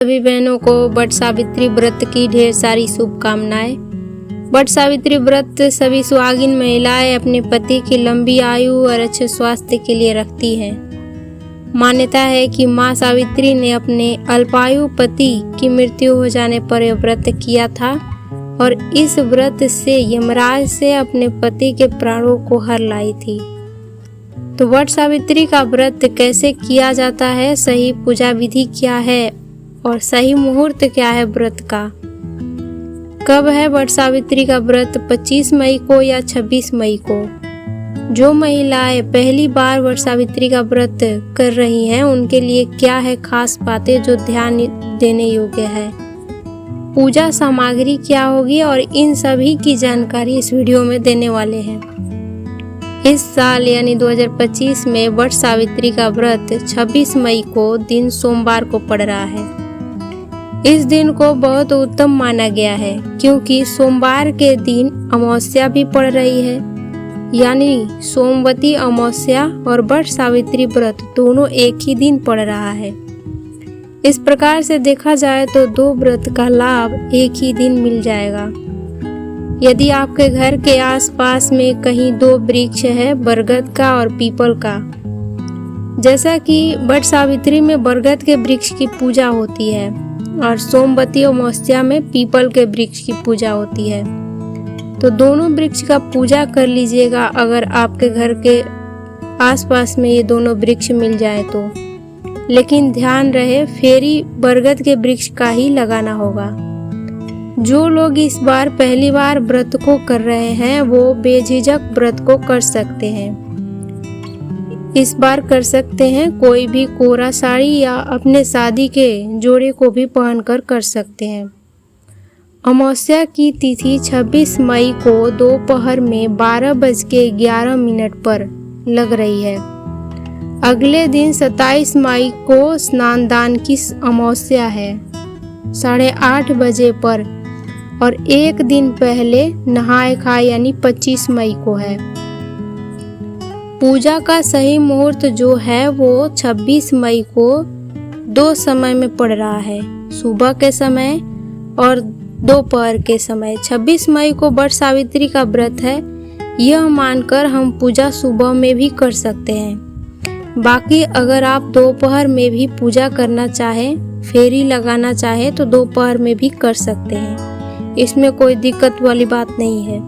सभी बहनों को वट सावित्री व्रत की ढेर सारी शुभकामनाएं। वट सावित्री व्रत सभी सुहागिन महिलाएं अपने पति की लंबी आयु और अच्छे स्वास्थ्य के लिए रखती हैं। मान्यता है कि मां सावित्री ने अपने अल्पायु पति की मृत्यु हो जाने पर यह व्रत किया था और इस व्रत से यमराज से अपने पति के प्राणों को हर लाई थी। तो वट सावित्री का व्रत कैसे किया जाता है, सही पूजा विधि क्या है और सही मुहूर्त क्या है व्रत का। कब है वट सावित्री का व्रत, 25 मई को या 26 मई को। जो महिलाएं पहली बार वट सावित्री का व्रत कर रही हैं उनके लिए क्या है खास बातें जो ध्यान देने योग्य है। पूजा सामग्री क्या होगी और इन सभी की जानकारी इस वीडियो में देने वाले हैं। इस साल यानी 2025 में वट सावित्री का व्रत 26 मई को दिन सोमवार को पड़ रहा है। इस दिन को बहुत उत्तम माना गया है क्योंकि सोमवार के दिन अमावस्या भी पड़ रही है, यानी सोमवती अमावस्या और वट सावित्री व्रत दोनों एक ही दिन पड़ रहा है। इस प्रकार से देखा जाए तो दो व्रत का लाभ एक ही दिन मिल जाएगा। यदि आपके घर के आसपास में कहीं दो वृक्ष है, बरगद का और पीपल का, जैसा कि वट सावित्री में बरगद के वृक्ष की पूजा होती है और सोमवती अमावस्या में पीपल के वृक्ष की पूजा होती है, तो दोनों वृक्ष का पूजा कर लीजिएगा अगर आपके घर के आसपास में ये दोनों वृक्ष मिल जाए तो। लेकिन ध्यान रहे फेरी बरगद के वृक्ष का ही लगाना होगा। जो लोग इस बार पहली बार व्रत को कर रहे हैं वो बेझिझक व्रत को कर सकते हैं। इस बार कर सकते हैं, कोई भी कोरा साड़ी या अपने शादी के जोड़े को भी पहनकर कर सकते हैं। अमावस्या की तिथि 26 मई को दोपहर में 12:11 पर लग रही है। अगले दिन 27 मई को स्नानदान की अमावस्या है 8:30 बजे पर और एक दिन पहले नहाय खाए यानी 25 मई को है। पूजा का सही मुहूर्त जो है वो 26 मई को दो समय में पड़ रहा है, सुबह के समय और दोपहर के समय। 26 मई को वट सावित्री का व्रत है, यह मानकर हम पूजा सुबह में भी कर सकते हैं। बाकी अगर आप दोपहर में भी पूजा करना चाहें, फेरी लगाना चाहें तो दोपहर में भी कर सकते हैं, इसमें कोई दिक्कत वाली बात नहीं है।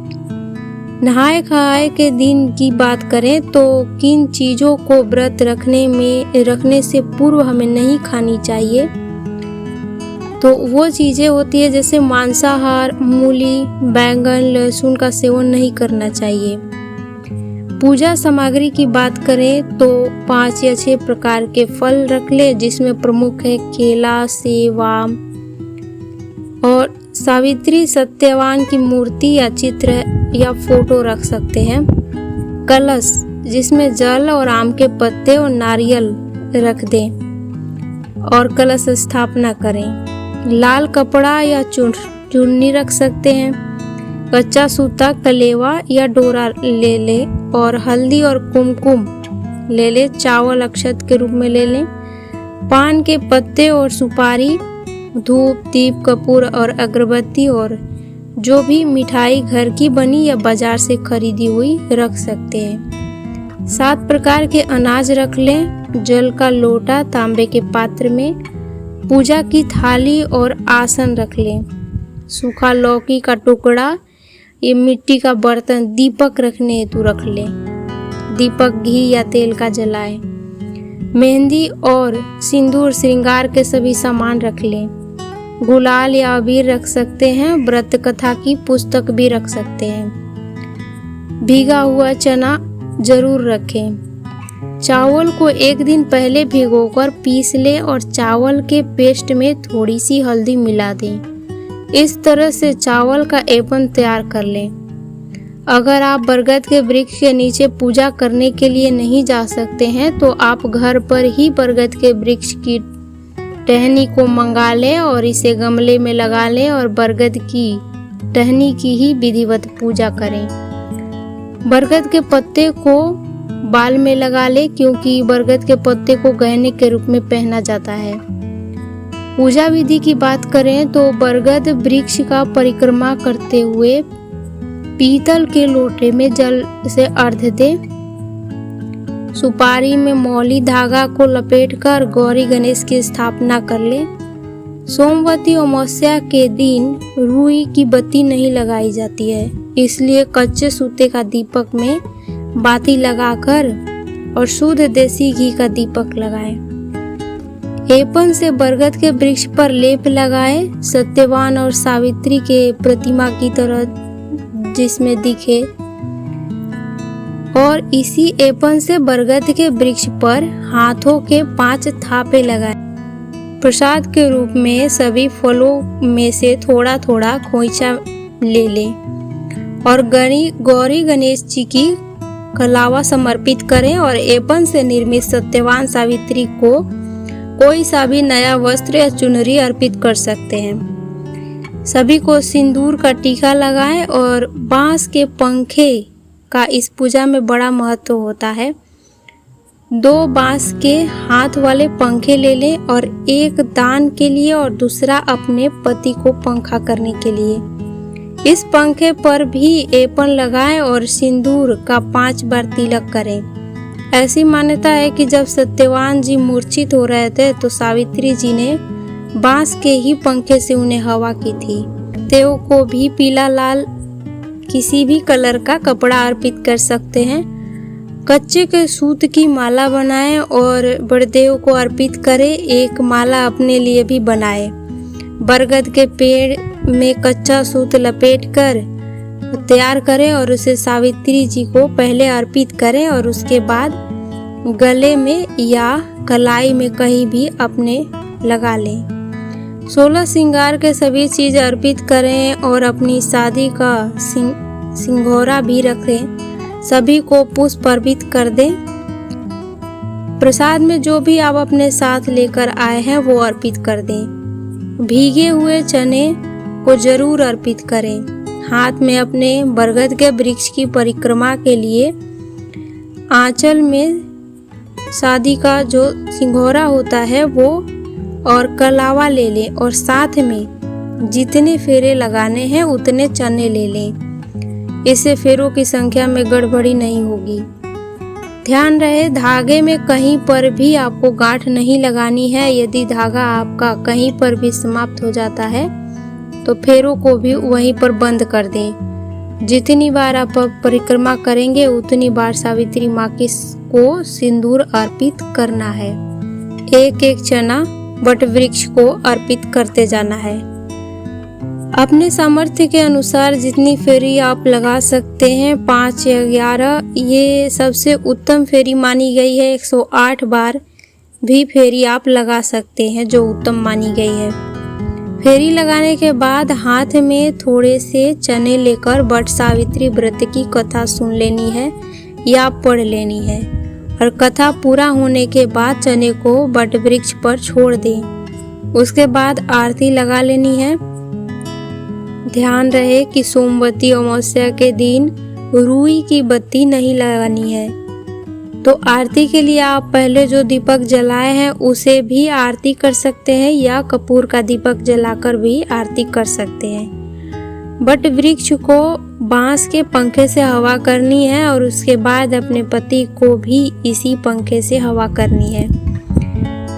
नहाए खाए के दिन की बात करें तो किन चीज़ों को व्रत रखने से पूर्व हमें नहीं खानी चाहिए, तो वो चीज़ें होती है जैसे मांसाहार, मूली, बैंगन, लहसुन का सेवन नहीं करना चाहिए। पूजा सामग्री की बात करें तो 5 या 6 प्रकार के फल रख ले, जिसमें प्रमुख है केला, सेब, आम और सावित्री सत्यवान की मूर्ति या चित्र या फोटो रख सकते हैं। कलश जिसमें जल और आम के पत्ते और नारियल रख दें और कलश स्थापना करें। लाल कपड़ा या चुन्नी रख सकते हैं। कच्चा सूता, कलेवा या डोरा ले ले और हल्दी और कुमकुम ले ले। चावल अक्षत के रूप में ले लें। पान के पत्ते और सुपारी, धूप, दीप, कपूर और अगरबत्ती और जो भी मिठाई घर की बनी या बाजार से खरीदी हुई रख सकते हैं। 7 प्रकार के अनाज रख लें। जल का लोटा तांबे के पात्र में, पूजा की थाली और आसन रख लें। सूखा लौकी का टुकड़ा, ये मिट्टी का बर्तन दीपक रखने हेतु रख लें। दीपक घी या तेल का जलाएं। मेहंदी और सिंदूर श्रृंगार के सभी सामान रख लें। गुलाल या अबीर रख सकते हैं। व्रत कथा की पुस्तक भी रख सकते हैं। भीगा हुआ चना जरूर रखें। चावल को एक दिन पहले भिगोकर पीस लें और चावल के पेस्ट में थोड़ी सी हल्दी मिला दें। इस तरह से चावल का एपन तैयार कर लें। अगर आप बरगद के वृक्ष के नीचे पूजा करने के लिए नहीं जा सकते हैं तो आप घर पर ही बरगद के वृक्ष की टहनी को मंगा लें और इसे गमले में लगा लें और बरगद की टहनी की ही विधिवत पूजा करें। बरगद के पत्ते को बाल में लगा ले क्योंकि बरगद के पत्ते को गहने के रूप में पहना जाता है। पूजा विधि की बात करें तो बरगद वृक्ष का परिक्रमा करते हुए पीतल के लोटे में जल से अर्घ दे। सुपारी में मौली धागा को लपेटकर गौरी गणेश की स्थापना कर ले। सोमवती अमावस्या के दिन रुई की बत्ती नहीं लगाई जाती है, इसलिए कच्चे सूते का दीपक में बाती लगाकर और शुद्ध देसी घी का दीपक लगाएं। एपन से बरगद के वृक्ष पर लेप लगाए, सत्यवान और सावित्री के प्रतिमा की तरह जिसमें दिखे, और इसी एपन से बरगद के वृक्ष पर हाथों के 5 थापे लगाए। प्रसाद के रूप में सभी फलों में से थोड़ा थोड़ा खोइचा ले लें और गौरी गणेश जी की कलावा समर्पित करें और एपन से निर्मित सत्यवान सावित्री को कोई सा भी नया वस्त्र या चुनरी अर्पित कर सकते हैं। सभी को सिंदूर का टीका लगाएं और बांस के पंखे का इस पूजा में बड़ा महत्व होता है। 2 बांस के हाथ वाले पंखे ले लें और एक दान के लिए और दूसरा अपने पति को पंखा करने के लिए। इस पंखे पर भी एपन लगाएं और सिंदूर का 5 बार तिलक करें। ऐसी मान्यता है कि जब सत्यवान जी मूर्छित हो रहे थे तो सावित्री जी ने बांस के ही पंखे से उन्हें हवा की थी। देव को भी पीला लाल किसी भी कलर का कपड़ा अर्पित कर सकते हैं। कच्चे के सूत की माला बनाएं और बड़देव को अर्पित करें। एक माला अपने लिए भी बनाएं। बरगद के पेड़ में कच्चा सूत लपेटकर तैयार करें और उसे सावित्री जी को पहले अर्पित करें और उसके बाद गले में या कलाई में कहीं भी अपने लगा लें। 16 श्रृंगार के सभी चीज अर्पित करें और अपनी शादी का सिंघोरा भी रखें। सभी को पुष्प अर्पित कर दें। प्रसाद में जो भी आप अपने साथ लेकर आए हैं वो अर्पित कर दें। भीगे हुए चने को जरूर अर्पित करें। हाथ में अपने बरगद के वृक्ष की परिक्रमा के लिए आंचल में शादी का जो सिंघोरा होता है वो और कलावा ले लें और साथ में जितने फेरे लगाने हैं उतने चने ले लें। इससे फेरों की संख्या में गड़बड़ी नहीं होगी। ध्यान रहे धागे में कहीं पर भी आपको गांठ नहीं लगानी है। यदि धागा आपका कहीं पर भी समाप्त हो जाता है तो फेरों को भी वहीं पर बंद कर दें। जितनी बार आप परिक्रमा करेंगे उतनी बार सावित्री माँ को सिंदूर अर्पित करना है। एक एक चना वट वृक्ष को अर्पित करते जाना है। अपने सामर्थ्य के अनुसार जितनी फेरी आप लगा सकते हैं, 5 या 11, ये सबसे उत्तम फेरी मानी गई है। 108 बार भी फेरी आप लगा सकते हैं जो उत्तम मानी गई है। फेरी लगाने के बाद हाथ में थोड़े से चने लेकर वट सावित्री व्रत की कथा सुन लेनी है या पढ़ लेनी है और कथा पूरा होने के बाद चने को वट वृक्ष पर छोड़ दें। उसके बाद आरती लगा लेनी है। ध्यान रहे कि सोमवती अमावस्या के दिन रुई की बत्ती नहीं लगानी है। तो आरती के लिए आप पहले जो दीपक जलाए हैं उसे भी आरती कर सकते हैं या कपूर का दीपक जलाकर भी आरती कर सकते हैं। वट वृक्ष को बांस के पंखे से हवा करनी है और उसके बाद अपने पति को भी इसी पंखे से हवा करनी है।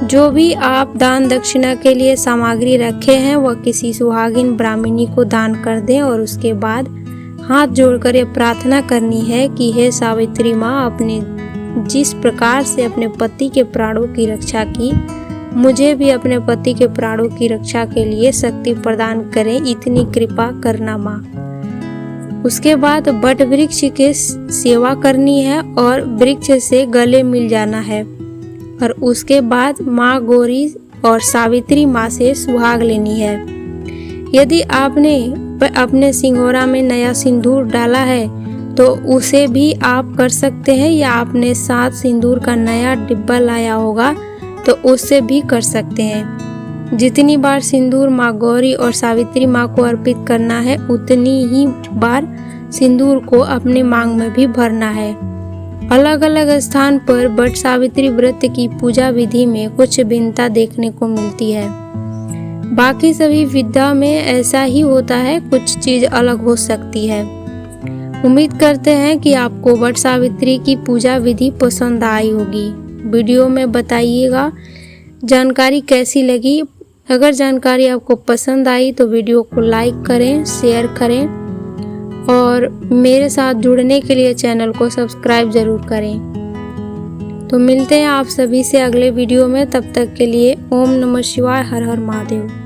जो भी आप दान दक्षिणा के लिए सामग्री रखे हैं वह किसी सुहागिन ब्राह्मणी को दान कर दें और उसके बाद हाथ जोड़कर यह प्रार्थना करनी है कि हे सावित्री माँ, अपने जिस प्रकार से अपने पति के प्राणों की रक्षा की, मुझे भी अपने पति के प्राणों की रक्षा के लिए शक्ति प्रदान करें, इतनी कृपा करना माँ। उसके बाद वट वृक्ष की सेवा करनी है और वृक्ष से गले मिल जाना है और उसके बाद माँ गौरी और सावित्री माँ से सुहाग लेनी है। यदि आपने अपने सिंघोरा में नया सिंदूर डाला है तो उसे भी आप कर सकते हैं या आपने 7 सिंदूर का नया डिब्बा लाया होगा तो उससे भी कर सकते हैं। जितनी बार सिंदूर माँ गौरी और सावित्री माँ को अर्पित करना है उतनी ही बार सिंदूर को अपने मांग में भी भरना है। अलग अलग स्थान पर वट सावित्री व्रत की पूजा विधि में कुछ भिन्नता देखने को मिलती है। बाकी सभी विद्या में ऐसा ही होता है, कुछ चीज़ अलग हो सकती है। उम्मीद करते हैं कि आपको वट सावित्री की पूजा विधि पसंद आई होगी। वीडियो में बताइएगा जानकारी कैसी लगी। अगर जानकारी आपको पसंद आई तो वीडियो को लाइक करें, शेयर करें और मेरे साथ जुड़ने के लिए चैनल को सब्सक्राइब ज़रूर करें। तो मिलते हैं आप सभी से अगले वीडियो में। तब तक के लिए ओम नमः शिवाय, हर हर महादेव।